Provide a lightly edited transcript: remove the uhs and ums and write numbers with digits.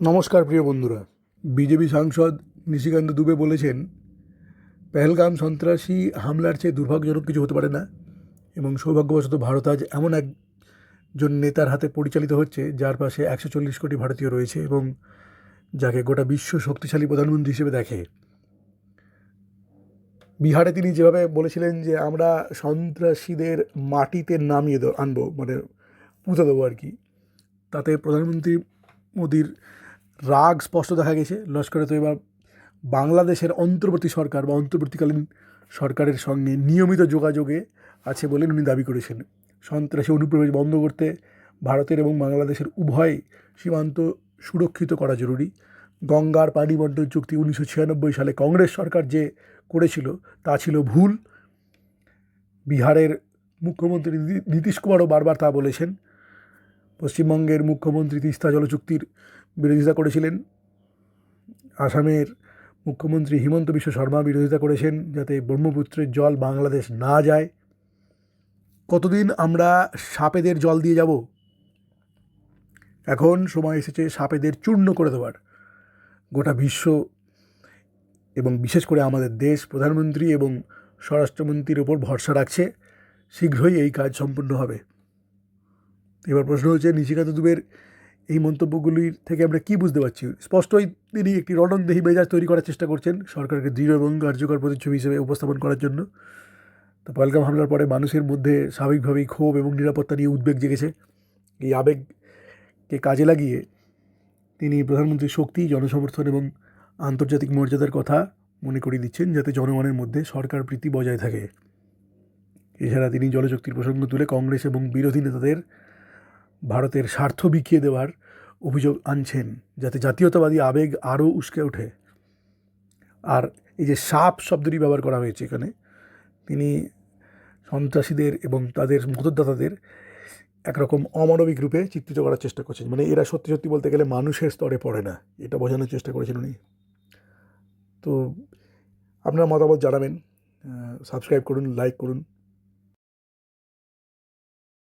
নমস্কার প্রিয় বন্ধুরা। বিজেপি সাংসদ নিশিকান্ত দুবে বলেছেন, পেহেলগাম সন্ত্রাসী হামলার চেয়ে দুর্ভাগ্যজনক কিছু হতে পারে না এবং সৌভাগ্যবশত ভারত আজ এমন একজন নেতার হাতে পরিচালিত হচ্ছে যার পাশে 140 কোটি ভারতীয় রয়েছে এবং যাকে গোটা বিশ্ব শক্তিশালী প্রধানমন্ত্রী হিসেবে দেখে। বিহারে তিনি যেভাবে বলেছিলেন যে আমরা সন্ত্রাসীদের মাটিতে নামিয়ে আনবো, মানে পুঁতে দেবো আর কি, তাতে প্রধানমন্ত্রী মোদির রাগ স্পষ্ট দেখা গেছে। লস্করে তৈবা বাংলাদেশের অন্তর্বর্তী সরকার বা অন্তর্বর্তীকালীন সরকারের সঙ্গে নিয়মিত যোগাযোগে আছে বলে উনি দাবি করেছেন। সন্ত্রাসী অনুপ্রবেশ বন্ধ করতে ভারতের এবং বাংলাদেশের উভয় সীমান্ত সুরক্ষিত করা জরুরি। গঙ্গার পানি বন্টন চুক্তি 1996 সালে কংগ্রেস সরকার যে করেছিল তা ছিল ভুল। বিহারের মুখ্যমন্ত্রী নীতিশ কুমারও বারবার তা বলেছেন। পশ্চিমবঙ্গের মুখ্যমন্ত্রী তিস্তা জল চুক্তির বিরোধিতা করেছিলেন। আসামের মুখ্যমন্ত্রী হিমন্ত বিশ্ব শর্মা বিরোধিতা করেছেন যাতে ব্রহ্মপুত্রের জল বাংলাদেশ না যায়। কতদিন আমরা সাপেদের জল দিয়ে যাব? এখন সময় এসেছে সাপেদের চূর্ণ করে দেওয়ার। গোটা বিশ্ব এবং বিশেষ করে আমাদের দেশ প্রধানমন্ত্রী এবং স্বরাষ্ট্রমন্ত্রীর ওপর ভরসা রাখছে, শীঘ্রই এই কাজ সম্পূর্ণ হবে। এবার প্রশ্ন হচ্ছে, নিশিকান্ত দুবের এই মন্তব্যগুলির থেকে আমরা কী বুঝতে পারছি? স্পষ্টই তিনি একটি রণংদেহী মেজাজ তৈরি করার চেষ্টা করছেন সরকারকে দৃঢ় এবং কার্যকর প্রতিচ্ছবি হিসেবে উপস্থাপন করার জন্য। তো পহেলগাম হামলার পরে মানুষের মধ্যে স্বাভাবিকভাবেই ক্ষোভ এবং নিরাপত্তা নিয়ে উদ্বেগ জেগেছে। এই আবেগকে কাজে লাগিয়ে তিনি প্রধানমন্ত্রীর শক্তি, জনসমর্থন এবং আন্তর্জাতিক মর্যাদার কথা মনে করিয়ে দিচ্ছেন যাতে জনগণের মধ্যে সরকার প্রীতি বজায় থাকে। এছাড়া তিনি জলশক্তির প্রসঙ্গ তুলে কংগ্রেস এবং বিরোধী নেতাদের ভারতের স্বার্থ বিকিয়ে দেওয়ার অভিযোগ আনছেন যাতে জাতীয়তাবাদী আবেগ আরও উস্কে ওঠে। আর এই যে সাপ শব্দটি ব্যবহার করা হয়েছে এখানে, তিনি সন্ত্রাসীদের এবং তাদের মদতদাতাদের একরকম অমানবিক রূপে চিত্রিত করার চেষ্টা করছেন। মানে এরা সত্যি সত্যি বলতে গেলে মানুষের স্তরে পড়ে না, এটা বোঝানোর চেষ্টা করেছেন উনি। তো আপনার মতামত জানাবেন, সাবস্ক্রাইব করুন, লাইক করুন।